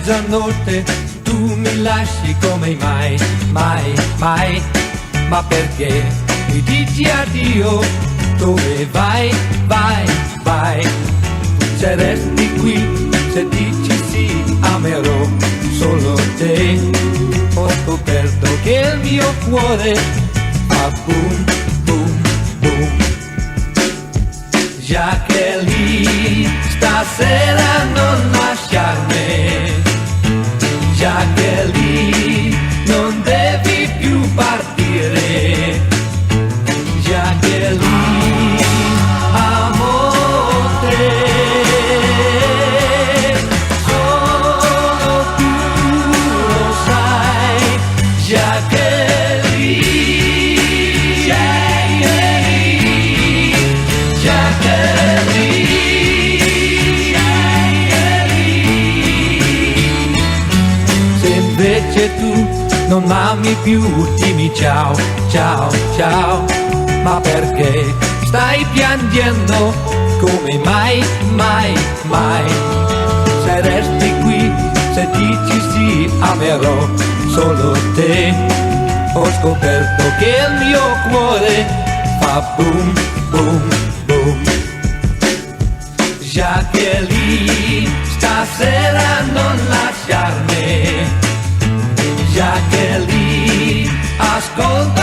mezzanotte tu mi lasci come mai, mai, mai. Ma perché mi dici addio? Dove vai, vai, vai? Se resti qui, se dici sì, amerò solo te. Ho scoperto che il mio cuore fa boom, boom, boom. Jacqueline, stasera non lasciarmi. Jacqueline, non devi più partire. Jacqueline, amo te. Solo tu lo sai. Jacqueline, Jacqueline, Jacqueline. Se invece tu non m'ami più, dimmi ciao, ciao, ciao. Ma perché stai piangendo? Come mai, mai, mai? Se resti qui, se dici sì, amerò solo te. Ho scoperto che il mio cuore fa boom, boom, boom. Jacqueline, stasera non lasciarmi. Jacqueline, ascolta